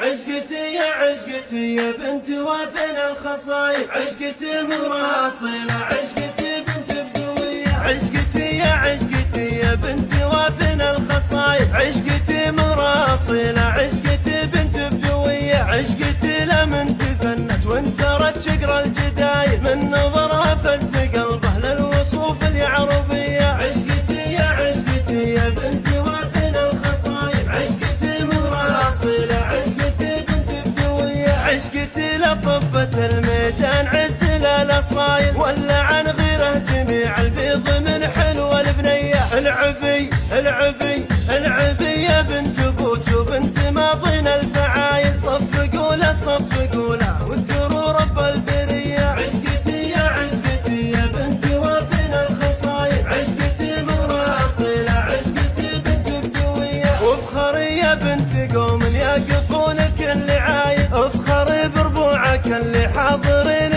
عشقتي يا عشقتي يا بنت وافن الخصايب، عشقتي مراصلة، عشقتي بنت بدوية، عشقتي يا عشقتي يا بنت وافن الخصايب، عشقتي مراصلة، عشقتي بنت بدوية، عشقتي لمن تثنت وانثرت شقر الجدايل، من نظرها فز قلبه للوصوف اليعربية، عشقتي يا عشقتي يا بنت وافن الخصايب، عشقتي مراصلة، عشقتي بنت بدوية، عشقتي لطبة الميدان عز للأصايل، ولا عن غيره جميع البيض من حلوة البنية، العبي العبي العبي يا بنت بوت وبنت ماضين الفعايل، صفقوا له صفقوا له واذكروا رب البرية، عشقتي يا عشقتي يا بنت وافن الخصايل، عشقتي مراصلة، عشقتي بنت بدوية، وافخري يا بنت قوم يقفون كل عايل، افخري بربوعك اللي حاضرين